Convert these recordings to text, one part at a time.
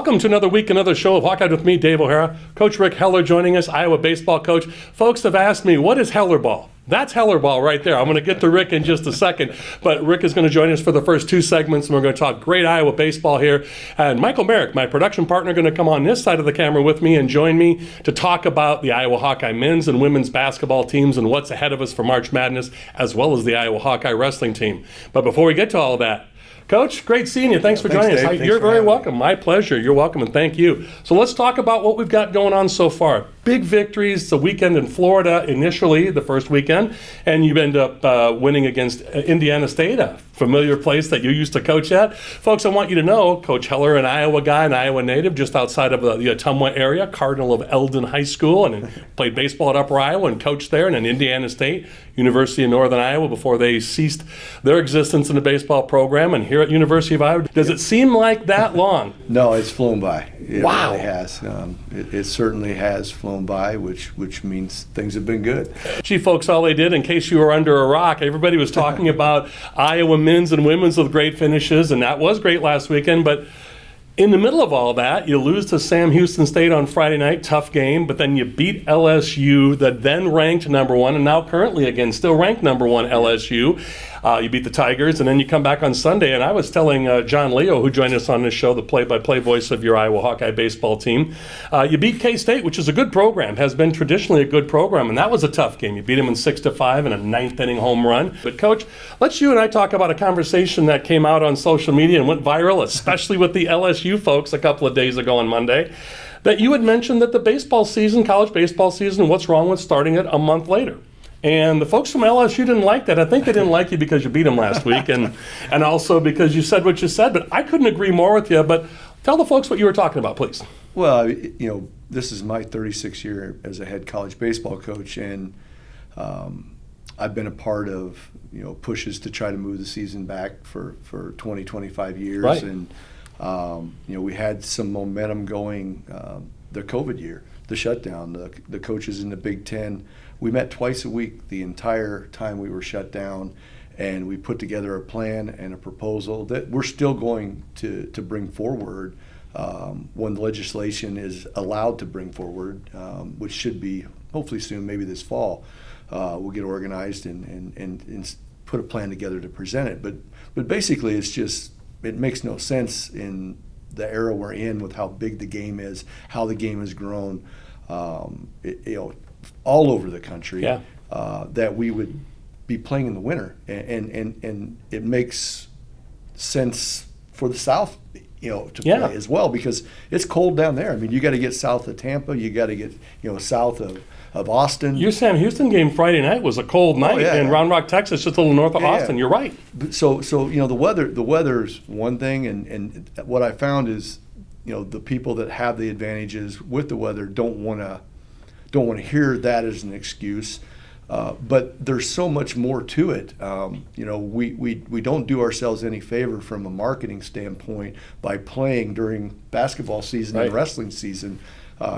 Welcome to another week, another show of Hawkeyed with me, Dave O'Hara. Coach Rick Heller joining us, Iowa baseball coach. Folks have asked me, what is Heller ball? That's Heller ball right there. I'm going to get to Rick in just a second, but Rick is going to join us for the first two segments, and we're going to talk great Iowa baseball here. And Michael Merrick, my production partner, going to come on this side of the camera with me and join me to talk about the Iowa Hawkeye men's and women's basketball teams and what's ahead of us for March Madness, as well as the Iowa Hawkeye wrestling team. But before we get to all of that, Coach, great seeing you. Thanks for joining us. You're very welcome. My pleasure. You're welcome, and thank you. So let's talk about what we've got going on so far. Big victories, the weekend in Florida initially, the first weekend, and you end up winning against Indiana State, a familiar place that you used to coach at. Folks, I want you to know, Coach Heller, an Iowa guy, an Iowa native, just outside of the Ottumwa area, Cardinal of Eldon High School, and played baseball at Upper Iowa and coached there, and then Indiana State, University of Northern Iowa, before they ceased their existence in the baseball program, and here at University of Iowa. Does it seem like that long? No, it's flown by. It Wow. really has. It certainly has flown by, which means things have been good. Gee, folks, all they did, in case you were under a rock, everybody was talking about Iowa men's and women's with great finishes, and that was great last weekend, but in the middle of all that, you lose to Sam Houston State on Friday night, tough game, but then you beat LSU, that then ranked number one, and now currently again still ranked number one LSU. You beat the Tigers, and then you come back on Sunday, and I was telling John Leo, who joined us on this show, the play-by-play voice of your Iowa Hawkeye baseball team, you beat K-State, which is a good program, has been traditionally a good program, and that was a tough game. You beat them in 6-5 in a ninth-inning home run. But, Coach, let's you and I talk about a conversation that came out on social media and went viral, especially with the LSU folks a couple of days ago on Monday, that you had mentioned that the baseball season, college baseball season, what's wrong with starting it a month later? And the folks from LSU didn't like that. I think they didn't like you because you beat them last week and also because you said what you said. But I couldn't agree more with you. But tell the folks what you were talking about, please. Well, this is my 36th year as a head college baseball coach, and I've been a part of, pushes to try to move the season back for 20, 25 years. Right. And, we had some momentum going the COVID year, the shutdown, the coaches in the Big Ten. We met twice a week the entire time we were shut down, and we put together a plan and a proposal that we're still going to bring forward when the legislation is allowed to bring forward, which should be hopefully soon, maybe this fall. We'll get organized and put a plan together to present it. But basically, it makes no sense in the era we're in with how big the game is, how the game has grown. All over the country, that we would be playing in the winter, and it makes sense for the South, to play as well, because it's cold down there. I mean, you got to get south of Tampa, you got to get south of Austin. Your Sam Houston game Friday night was a cold night in Round Rock, Texas, just a little north of Austin. You're right. So the weather's one thing, and what I found is the people that have the advantages with the weather don't want to hear that as an excuse, but there's so much more to it. We don't do ourselves any favor from a marketing standpoint by playing during basketball season and wrestling season.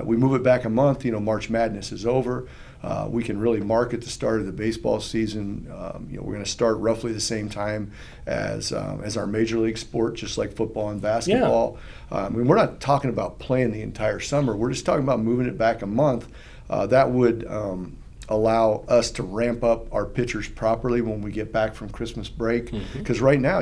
We move it back a month. March Madness is over. We can really market the start of the baseball season. We're going to start roughly the same time as our major league sport, just like football and basketball. We're not talking about playing the entire summer. We're just talking about moving it back a month. That would allow us to ramp up our pitchers properly when we get back from Christmas break. Because right now,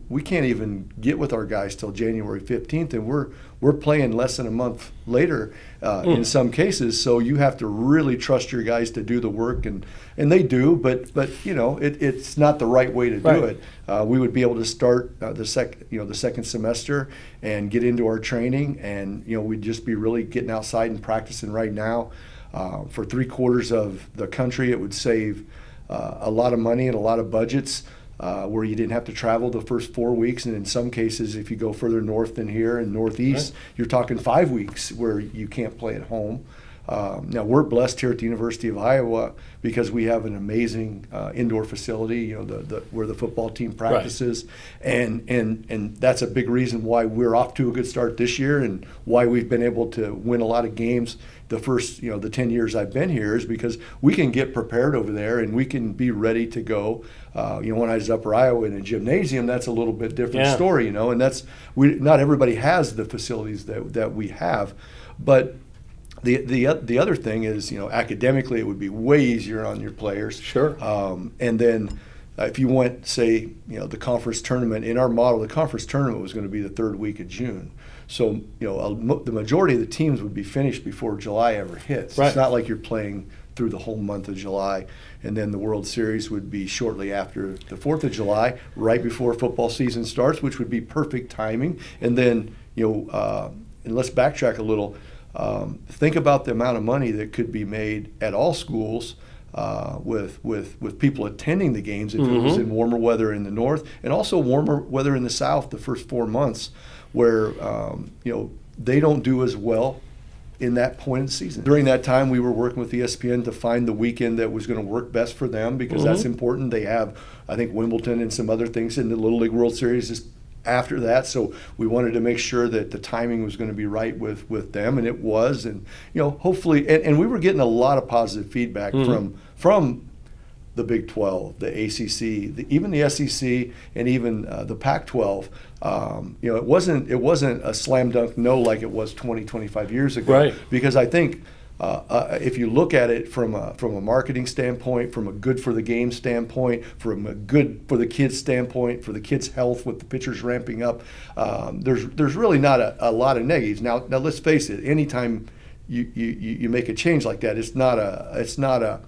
we can't even get with our guys till January 15th, and we're playing less than a month later in some cases. So you have to really trust your guys to do the work, and they do. But it's not the right way to do it. We would be able to start the second semester and get into our training, and we'd just be really getting outside and practicing right now. For 3/4 of the country, it would save a lot of money and a lot of budgets where you didn't have to travel the first 4 weeks. And in some cases, if you go further north than here in Northeast, you're talking 5 weeks where you can't play at home. Now we're blessed here at the University of Iowa because we have an amazing indoor facility, you know, where the football team practices, and that's a big reason why we're off to a good start this year and why we've been able to win a lot of games the first, you know, the 10 years I've been here, is because we can get prepared over there and we can be ready to go. You know, when I was Upper Iowa in a gymnasium, that's a little bit different story, you know, and not everybody has the facilities that we have, but the other thing is, you know, academically it would be way easier on your players. Sure. And then if you went, say, you know, the conference tournament, in our model, the conference tournament was going to be the third week of June. So, you know, the majority of the teams would be finished before July ever hits. Right. It's not like you're playing through the whole month of July. And then the World Series would be shortly after the 4th of July, right before football season starts, which would be perfect timing. And then, you know, and let's backtrack a little. Think about the amount of money that could be made at all schools with people attending the games if it was in warmer weather in the north, and also warmer weather in the south the first 4 months, where you know, they don't do as well in that point in the season. During that time, we were working with ESPN to find the weekend that was going to work best for them, because that's important. They have, I think, Wimbledon and some other things in the Little League World Series is after that, so we wanted to make sure that the timing was going to be right with them, and it was. And, you know, hopefully, and we were getting a lot of positive feedback from the Big 12, the ACC, even the SEC, and even the Pac-12. You know, it wasn't a slam dunk no like it was 20, 25 years ago. Right. Because I think if you look at it from a marketing standpoint, from a good for the game standpoint, from a good for the kids standpoint, for the kids' health with the pitchers ramping up, there's really not a lot of negatives. Now let's face it. Anytime you make a change like that, it's not a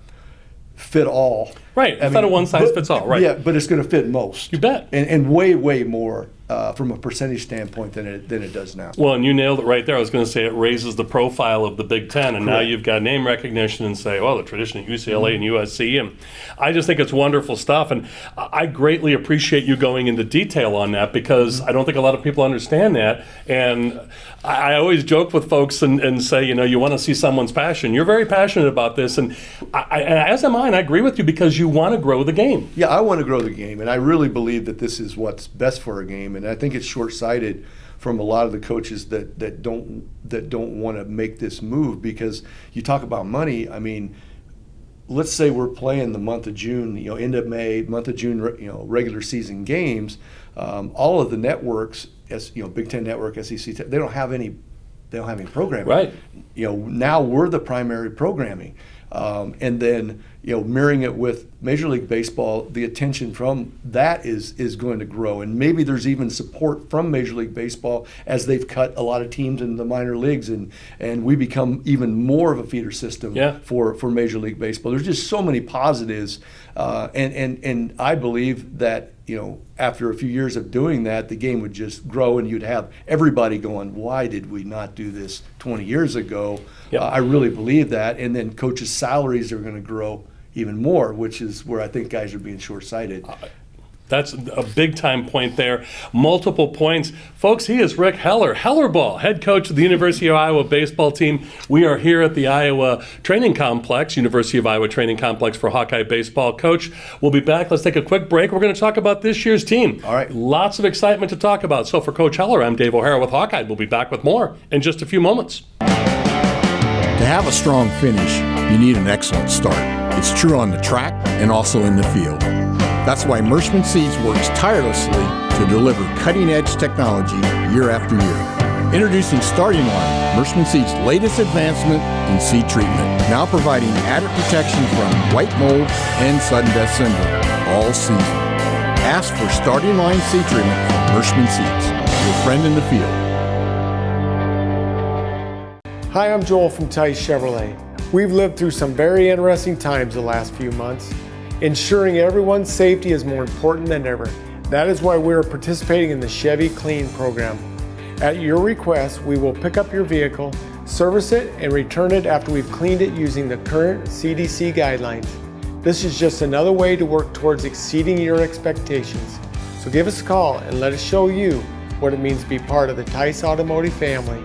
fit all. Right. It's not a one size fits all. Right. Yeah, but it's going to fit most. You bet. And way more from a percentage standpoint than it does now. Well, and you nailed it right there. I was going to say it raises the profile of the Big Ten, and now you've got name recognition and say, well, the tradition of UCLA and USC, and I just think it's wonderful stuff. And I greatly appreciate you going into detail on that, because I don't think a lot of people understand that. And I always joke with folks and say, you know, you want to see someone's passion. You're very passionate about this, and as am I, and I agree with you, because you want to grow the game. Yeah, I want to grow the game, and I really believe that this is what's best for our game. And I think it's short-sighted from a lot of the coaches that don't want to make this move, because you talk about money. I mean, let's say we're playing the month of June, you know, end of May, month of June, you know, regular season games. All of the networks, as you know, Big Ten Network, SEC, they don't have any programming. Right. You know, now we're the primary programming. And then, you know, mirroring it with Major League Baseball, the attention from that is going to grow. And maybe there's even support from Major League Baseball as they've cut a lot of teams into the minor leagues, and we become even more of a feeder system for Major League Baseball. There's just so many positives. And I believe that, you know, after a few years of doing that, the game would just grow, and you'd have everybody going, why did we not do this 20 years ago? Yep. I really believe that. And then coaches' salaries are going to grow even more, which is where I think guys are being short-sighted. That's a big-time point there. Multiple points. Folks, he is Rick Heller, Hellerball, head coach of the University of Iowa baseball team. We are here at the Iowa Training Complex, University of Iowa Training Complex for Hawkeye baseball. Coach, we'll be back. Let's take a quick break. We're going to talk about this year's team. All right. Lots of excitement to talk about. So for Coach Heller, I'm Dave O'Hara with Hawkeye. We'll be back with more in just a few moments. To have a strong finish, you need an excellent start. It's true on the track and also in the field. That's why Mershman Seeds works tirelessly to deliver cutting-edge technology year after year. Introducing Starting Line, Mershman Seeds' latest advancement in seed treatment, now providing added protection from white mold and sudden death syndrome all season. Ask for Starting Line seed treatment from Mershman Seeds, your friend in the field. Hi, I'm Joel from Tice Chevrolet. We've lived through some very interesting times the last few months. Ensuring everyone's safety is more important than ever. That is why we are participating in the Chevy Clean program. At your request, we will pick up your vehicle, service it, and return it after we've cleaned it using the current CDC guidelines. This is just another way to work towards exceeding your expectations. So give us a call and let us show you what it means to be part of the Tice Automotive family.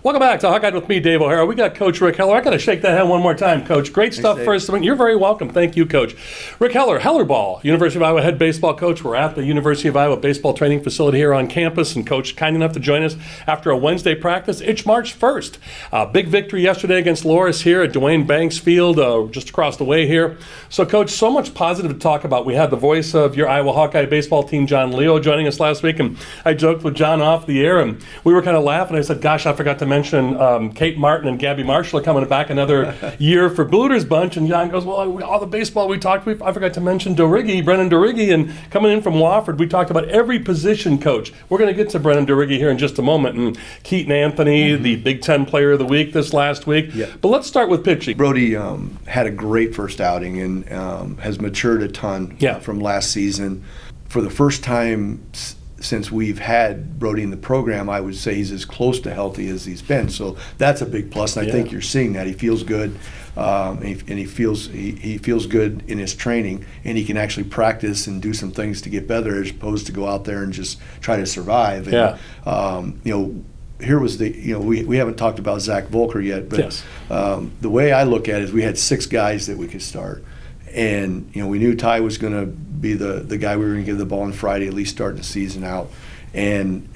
Welcome back to Hawkeyed with me, Dave O'Hara. We got Coach Rick Heller. I got to shake that hand one more time, Coach. Great stuff Dave. first. You're very welcome. Thank you, Coach. Rick Heller, Heller Ball, University of Iowa head baseball coach. We're at the University of Iowa baseball training facility here on campus, and Coach kind enough to join us after a Wednesday practice. It's March 1st. Big victory yesterday against Loras here at Dwayne Banks Field, just across the way here. So, Coach, so much positive to talk about. We had the voice of your Iowa Hawkeye baseball team, John Leo, joining us last week, and I joked with John off the air, and we were kind of laughing. I said, gosh, I forgot to mention Kate Martin and Gabby Marshall are coming back another year for Bluder's bunch. And John goes, well, all the baseball we talked about, I forgot to mention Brennan Dorighi, and coming in from Wofford, we talked about every position coach. We're going to get to Brennan Dorighi here in just a moment. And Keaton Anthony, the Big Ten Player of the Week this last week. Yeah. But let's start with pitching. Brody had a great first outing and has matured a ton from last season. For the first time since we've had Brody in the program, I would say he's as close to healthy as he's been. So that's a big plus, and I think you're seeing that. He feels good, and he feels good in his training, and he can actually practice and do some things to get better as opposed to go out there and just try to survive. And, here was we haven't talked about Zach Volker yet, but the way I look at it is we had 6 guys that we could start. And we knew Ty was going to be the guy we were going to give the ball on Friday, at least starting the season out. And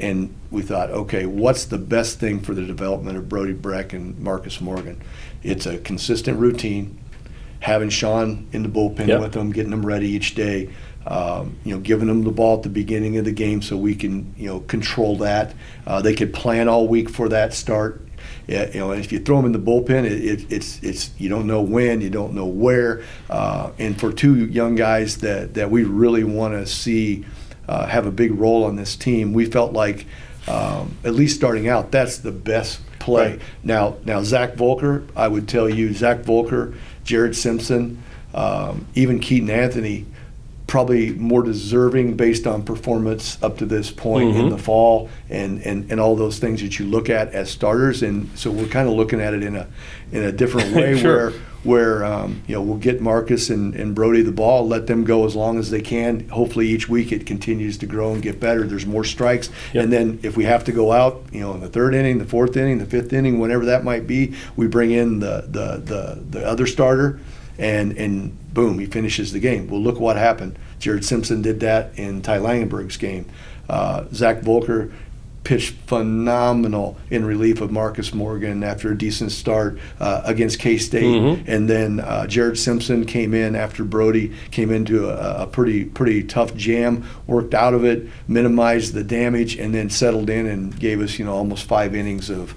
we thought, okay, what's the best thing for the development of Brody Breck and Marcus Morgan? It's a consistent routine, having Sean in the bullpen with them, getting them ready each day, giving them the ball at the beginning of the game so we can control that. They could plan all week for that start. If you throw them in the bullpen, it's you don't know when, you don't know where, and for 2 young guys that we really want to see have a big role on this team, we felt like at least starting out, that's the best play. Now Zach Volker, I would tell you, Zach Volker, Jared Simpson, even Keaton Anthony, probably more deserving based on performance up to this point in the fall and all those things that you look at as starters. And so we're kind of looking at it in a different way where we'll get Marcus and Brody the ball, let them go as long as they can. Hopefully each week it continues to grow and get better. There's more strikes. And then if we have to go out, in the 3rd inning, the 4th inning, the 5th inning, whenever that might be, we bring in the other starter. And boom, he finishes the game. Well, look what happened. Jared Simpson did that in Ty Langenberg's game. Zach Volker pitched phenomenal in relief of Marcus Morgan after a decent start against K-State. And then Jared Simpson came in after Brody came into a pretty tough jam, worked out of it, minimized the damage, and then settled in and gave us almost 5 innings of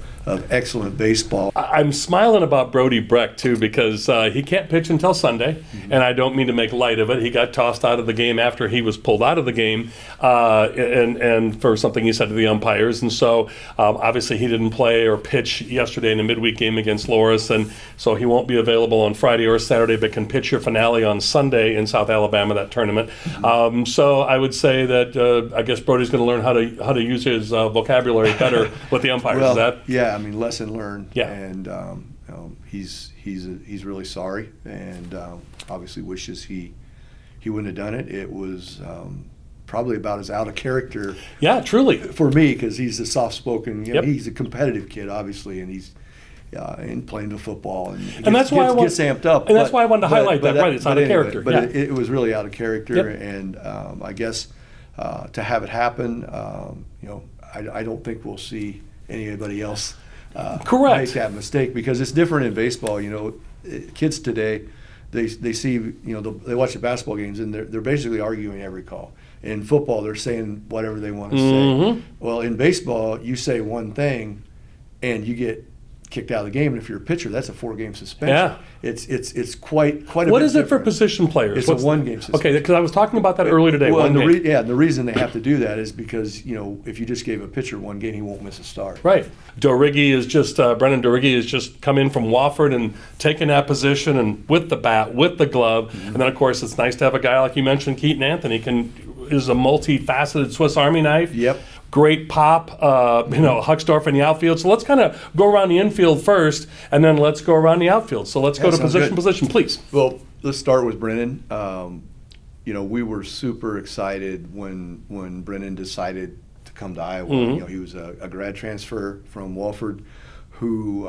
excellent baseball. I'm smiling about Brody Breck, too, because he can't pitch until Sunday, and I don't mean to make light of it. He got tossed out of the game after he was pulled out of the game and for something he said to the umpires. And so, obviously, he didn't play or pitch yesterday in a midweek game against Loras, and so he won't be available on Friday or Saturday, but can pitch your finale on Sunday in South Alabama, that tournament. So I would say that I guess Brody's going to learn how to use his vocabulary better with the umpires. Well, lesson learned. Yeah. And he's really sorry, and obviously wishes he wouldn't have done it. It was probably about as out of character. Yeah, truly. For me, because he's a soft-spoken. He's a competitive kid, obviously, and he's in playing the football and that's why gets amped up. And that's why I wanted to highlight that. Right, it's out of character. But it was really out of character, and I guess to have it happen, I don't think we'll see anybody else make that mistake, because it's different in baseball. Kids today, they see, they watch the basketball games and they're basically arguing every call. In football, they're saying whatever they want to say. Well, in baseball, you say one thing and you get kicked out of the game, and if you're a pitcher, that's a 4-game suspension. Yeah. It's quite a bit What is it for different. Position players? It's a 1-game suspension. Okay, because I was talking about that earlier today. Well, the reason they have to do that is because, if you just gave a pitcher 1 game, he won't miss a start. Right. Dorighi is just, Brennan Dorighi has just come in from Wofford and taken that position and with the bat, with the glove. And then, of course, it's nice to have a guy like you mentioned, Keaton Anthony, is a multifaceted Swiss Army knife. Yep. Great pop, Hucksdorf in the outfield. So let's kind of go around the infield first, and then let's go around the outfield. So let's go to position, please. Well, let's start with Brennan. We were super excited when Brennan decided to come to Iowa. He was a grad transfer from Wofford, who,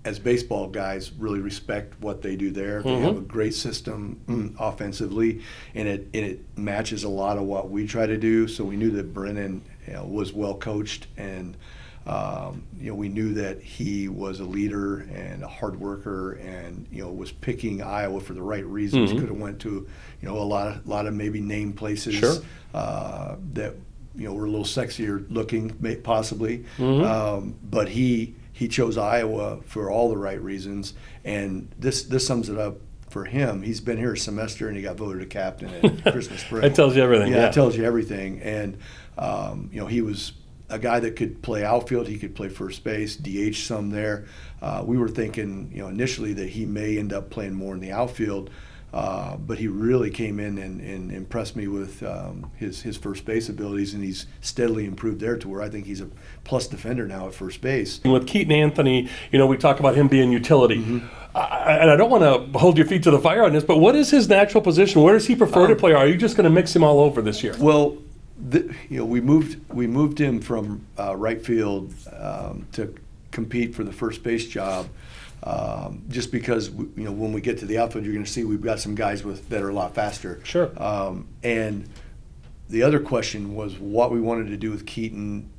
as baseball guys, really respect what they do there. They have a great system offensively, and it matches a lot of what we try to do. So we knew that Brennan was well coached, and we knew that he was a leader and a hard worker, and was picking Iowa for the right reasons. Could have went to a lot of maybe name places that were a little sexier looking, possibly, but he chose Iowa for all the right reasons, and this sums it up for him. He's been here a semester, and he got voted a captain at Christmas break. That tells you everything. Yeah, it tells you everything. And he was a guy that could play outfield. He could play first base, DH some there. We were thinking, initially that he may end up playing more in the outfield. But he really came in and impressed me with his first base abilities, and he's steadily improved there to where I think he's a plus defender now at first base. And with Keaton Anthony, we talk about him being utility. And I don't want to hold your feet to the fire on this, but what is his natural position? Where does he prefer to play? Or are you just going to mix him all over this year? Well, we moved him from right field to compete for the first base job. Just because when we get to the outfield, you're going to see we've got some guys that are a lot faster. Sure. And the other question was what we wanted to do with Keaton,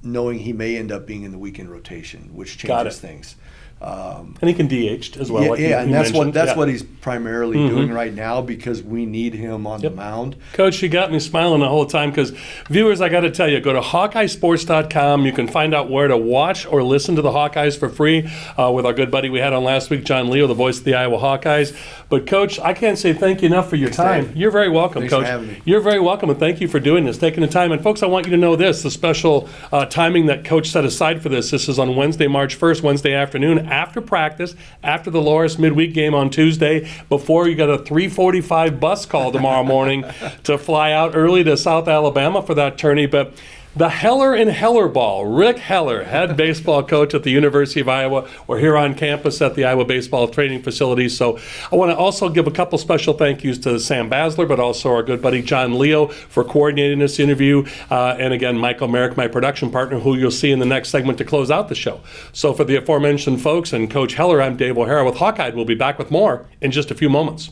knowing he may end up being in the weekend rotation, which changes things. And he can DH as well. And that's what he's primarily doing right now, because we need him on the mound. Coach, you got me smiling the whole time, because viewers, I got to tell you, go to HawkeyeSports.com. You can find out where to watch or listen to the Hawkeyes for free with our good buddy we had on last week, John Leo, the voice of the Iowa Hawkeyes. But Coach, I can't say thank you enough for your time. You're very welcome, Thanks Coach. for having me. You're very welcome, and thank you for doing this, taking the time. And folks, I want you to know this: the special timing that Coach set aside for this. This is on Wednesday, March 1st, Wednesday afternoon, after practice, after the Loris midweek game on Tuesday, before you got a 3:45 bus call tomorrow morning to fly out early to South Alabama for that tourney. But the Heller and Heller Ball, Rick Heller, head baseball coach at the University of Iowa. We're here on campus at the Iowa Baseball Training Facility. So I want to also give a couple special thank yous to Sam Basler, but also our good buddy John Leo for coordinating this interview. And again, Michael Merrick, my production partner, who you'll see in the next segment to close out the show. So for the aforementioned folks and Coach Heller, I'm Dave O'Hara with Hawkeyed. We'll be back with more in just a few moments.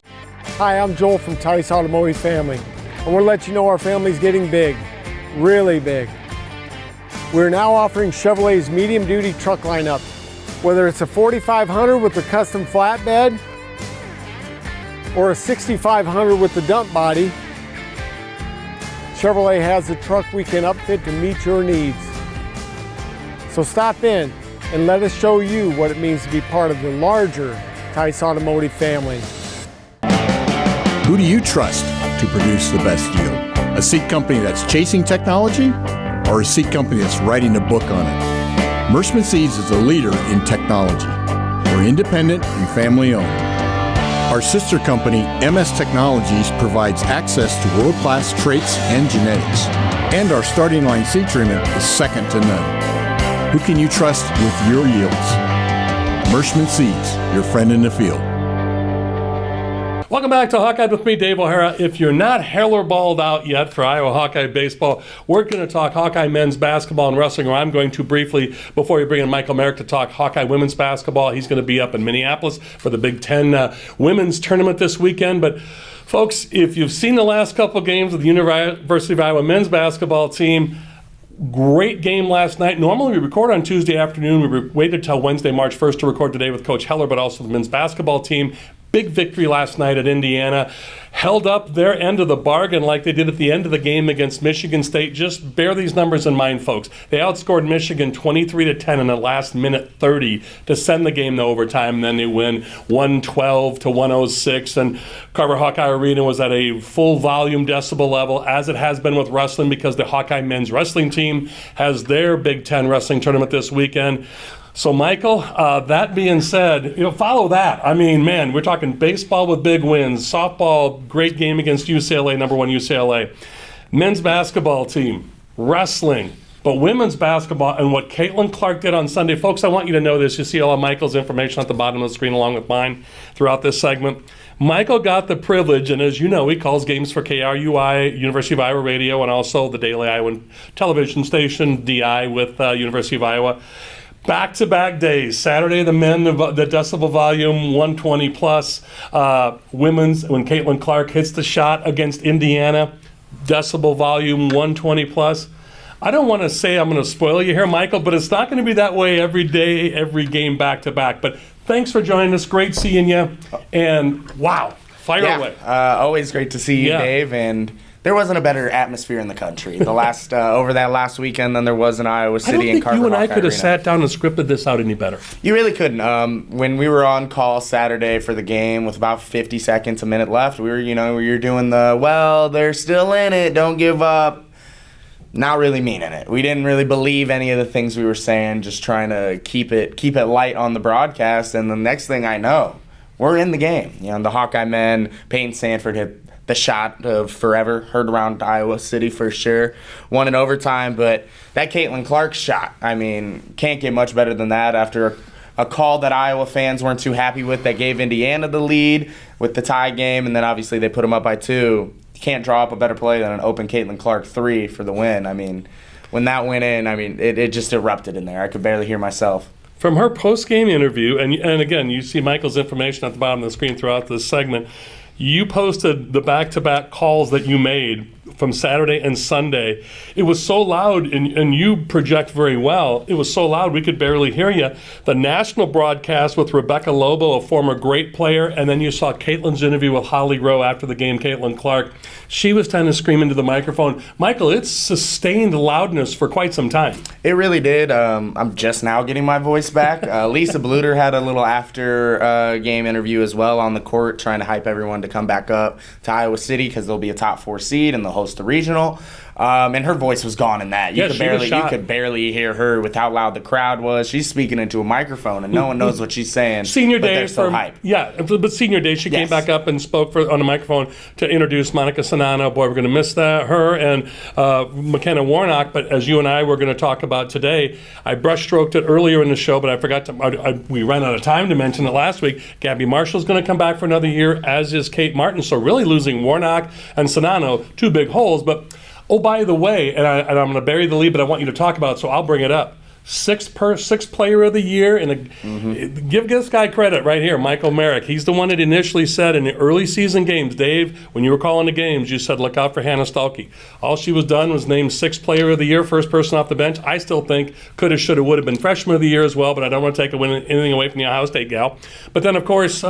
Hi, I'm Joel from Tice Automotive Family. I want to let you know our family's getting big, really big. We're now offering Chevrolet's medium-duty truck lineup. Whether it's a 4500 with the custom flatbed or a 6500 with the dump body, Chevrolet has the truck we can upfit to meet your needs. So stop in and let us show you what it means to be part of the larger Tice Automotive family. Who do you trust to produce the best yield? A seat company that's chasing technology, or a seat company that's writing a book on it? Merschman Seeds is a leader in technology. We're independent and family owned. Our sister company, MS Technologies, provides access to world-class traits and genetics. And our starting line seed treatment is second to none. Who can you trust with your yields? Merschman Seeds, your friend in the field. Welcome back to Hawkeye with me, Dave O'Hara. If you're not Heller-balled out yet for Iowa Hawkeye baseball, we're going to talk Hawkeye men's basketball and wrestling, or I'm going to briefly, before we bring in Michael Merrick to talk Hawkeye women's basketball. He's going to be up in Minneapolis for the Big Ten women's tournament this weekend. But folks, if you've seen the last couple games of the University of Iowa men's basketball team, great game last night. Normally we record on Tuesday afternoon. We waited till Wednesday, March 1st to record today with Coach Heller, but also the men's basketball team. Big victory last night at Indiana. Held up their end of the bargain like they did at the end of the game against Michigan State. Just bear these numbers in mind, folks. They outscored Michigan 23-10 in the last minute 30 to send the game to overtime. And then they win 112-106. And Carver-Hawkeye Arena was at a full volume decibel level, as it has been with wrestling, because the Hawkeye men's wrestling team has their Big Ten wrestling tournament this weekend. So, Michael, that being said, follow that. I mean, man, we're talking baseball with big wins, softball, great game against UCLA, number 1 UCLA, men's basketball team, wrestling, but women's basketball and what Caitlin Clark did on Sunday. Folks, I want you to know this. You see all of Michael's information at the bottom of the screen along with mine throughout this segment. Michael got the privilege, and as you know, he calls games for KRUI, University of Iowa Radio, and also the Daily Iowan television station, DI, with University of Iowa. Back-to-back days. Saturday, the men, the decibel volume 120 plus. Women's, when Caitlin Clark hits the shot against Indiana, decibel volume 120 plus. I don't want to say I'm going to spoil you here, Michael, but it's not going to be that way every day, every game back-to-back. But thanks for joining us. Great seeing you. And wow, fire away. Always great to see you, Yeah. Dave. And there wasn't a better atmosphere in the country the last over that last weekend than there was in Iowa I City don't and think you and I Carver-Hawkeye could have Arena. sat down and scripted this out any better. You really couldn't. When we were on call Saturday for the game with about 50 seconds, a minute left, we were doing the, well, they're still in it, don't give up. Not really meaning it. We didn't really believe any of the things we were saying, just trying to keep it light on the broadcast. And the next thing I know, we're in the game. The Hawkeye men, Peyton Sanford hit the shot of forever, heard around Iowa City for sure. Won in overtime, but that Caitlin Clark shot, I mean, can't get much better than that after a call that Iowa fans weren't too happy with that gave Indiana the lead with the tie game, and then obviously they put them up by 2. You can't draw up a better play than an open Caitlin Clark 3 for the win. I mean, when that went in, I mean, it just erupted in there. I could barely hear myself. From her post-game interview, and again, you see Michael's information at the bottom of the screen throughout this segment, you posted the back-to-back calls that you made from Saturday and Sunday. It was so loud, and you project very well. It was so loud we could barely hear you. The national broadcast with Rebecca Lobo, a former great player, and then you saw Caitlin's interview with Holly Rowe after the game, Caitlin Clark. She was trying to scream into the microphone. Michael, it's sustained loudness for quite some time. It really did. I'm just now getting my voice back. Lisa Bluder had a little after game interview as well on the court, trying to hype everyone to come back up to Iowa City because they'll be a top 4 seed and they'll host the regional. And her voice was gone in that. You could barely hear her with how loud the crowd was. She's speaking into a microphone and no one knows what she's saying. Senior but day, they're so hype. Yeah, but senior day, she came Yes. back up and spoke on the microphone to introduce Monica Sanano. Boy, we're going to miss her and McKenna Warnock. But as you and I were going to talk about today, I brushstroked it earlier in the show, but I forgot to. We ran out of time to mention it last week. Gabby Marshall's going to come back for another year, as is Kate Martin. So really losing Warnock and Sanano, 2 big holes, but. Oh, by the way, and I'm going to bury the lead, but I want you to talk about it, so I'll bring it up. Sixth player of the year, and give this guy credit right here, Michael Merrick. He's the one that initially said in the early season games, Dave, when you were calling the games, you said look out for Hannah Stuelke. All she was done was named 6th player of the year, first person off the bench. I still think coulda, shoulda, woulda been freshman of the year as well, but I don't want to take anything away from the Ohio State gal. But then, of course,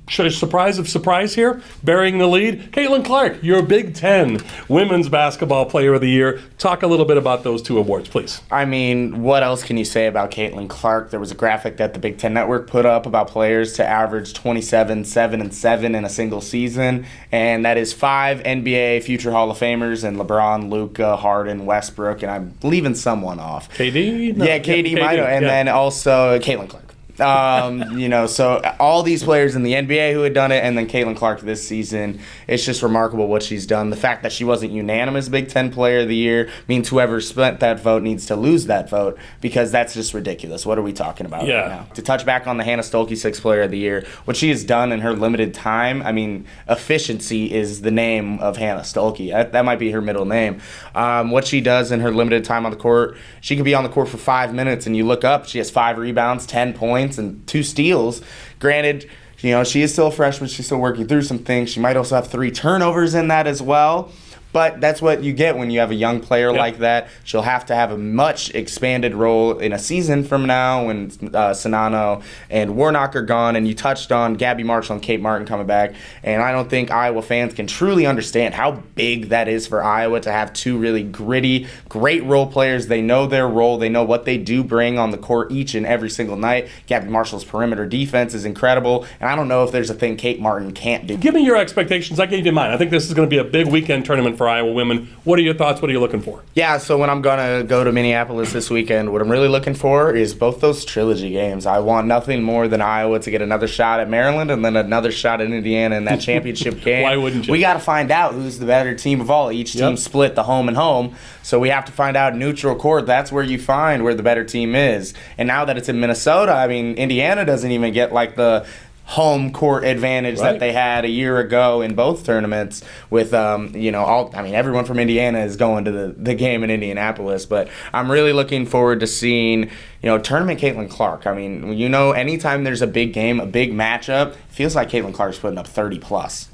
surprise of surprise here, burying the lead, Caitlin Clark, your Big Ten Women's Basketball Player of the Year. Talk a little bit about those 2 awards, please. I mean, what else can you say about Caitlin Clark? There was a graphic that the Big Ten Network put up about players to average 27, 7, and 7 in a single season, and that is 5 NBA future Hall of Famers and LeBron, Luka, Harden, Westbrook, and I'm leaving someone off. KD? No, Yeah, KD might have, and then also Caitlin Clark. So all these players in the NBA who had done it, and then Caitlin Clark this season, it's just remarkable what she's done. The fact that she wasn't unanimous Big Ten Player of the Year means whoever spent that vote needs to lose that vote because that's just ridiculous. What are we talking about right now? To touch back on the Hannah Stuelke 6th Player of the Year, what she has done in her limited time, I mean, efficiency is the name of Hannah Stuelke. That might be her middle name. What she does in her limited time on the court, she can be on the court for 5 minutes, and you look up, she has 5 rebounds, 10 points, and 2 steals. Granted, she is still a freshman. She's still working through some things. She might also have 3 turnovers in that as well. But that's what you get when you have a young player like that. She'll have to have a much expanded role in a season from now when Sanano and Warnock are gone. And you touched on Gabby Marshall and Kate Martin coming back. And I don't think Iowa fans can truly understand how big that is for Iowa to have 2 really gritty, great role players. They know their role. They know what they do bring on the court each and every single night. Gabby Marshall's perimeter defense is incredible. And I don't know if there's a thing Kate Martin can't do. Give me your expectations. I gave you mine. I think this is going to be a big weekend tournament for Iowa women. What are your thoughts? What are you looking for? Yeah, so when I'm going to go to Minneapolis this weekend, what I'm really looking for is both those trilogy games. I want nothing more than Iowa to get another shot at Maryland and then another shot at Indiana in that championship game. Why wouldn't you? We got to find out who's the better team of all. Each team split the home and home, so we have to find out neutral court. That's where you find where the better team is. And now that it's in Minnesota, I mean, Indiana doesn't even get like the home court advantage Right. that they had a year ago in both tournaments with, everyone from Indiana is going to the game in Indianapolis. But I'm really looking forward to seeing, tournament Caitlin Clark. I mean, anytime there's a big game, a big matchup, it feels like Caitlin Clark's putting up 30 plus.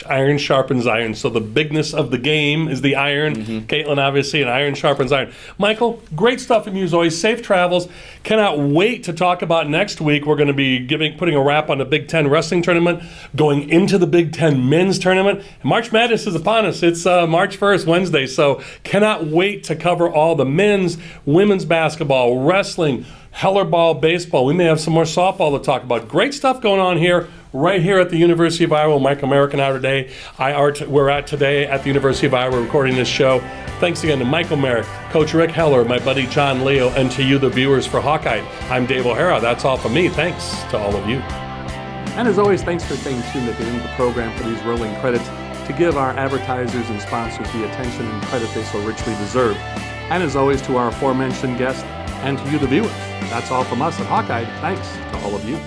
Iron sharpens iron. So the bigness of the game is the iron. Caitlin, obviously, and iron sharpens iron. Michael, great stuff from you as always. Safe travels. Cannot wait to talk about next week. We're going to be putting a wrap on the Big Ten wrestling tournament, going into the Big Ten men's tournament. March Madness is upon us. It's March 1st, Wednesday. So cannot wait to cover all the men's, women's basketball, wrestling, Hellerball, baseball. We may have some more softball to talk about. Great stuff going on here, right here at the University of Iowa. Michael Merrick and I today. We're at today at the University of Iowa recording this show. Thanks again to Michael Merrick, Coach Rick Heller, my buddy John Leo, and to you, the viewers for Hawkeye. I'm Dave O'Hara. That's all from me. Thanks to all of you. And as always, thanks for staying tuned at the end of the program for these rolling credits to give our advertisers and sponsors the attention and credit they so richly deserve. And as always, to our aforementioned guests and to you, the viewers. That's all from us at Hawkeye. Thanks to all of you.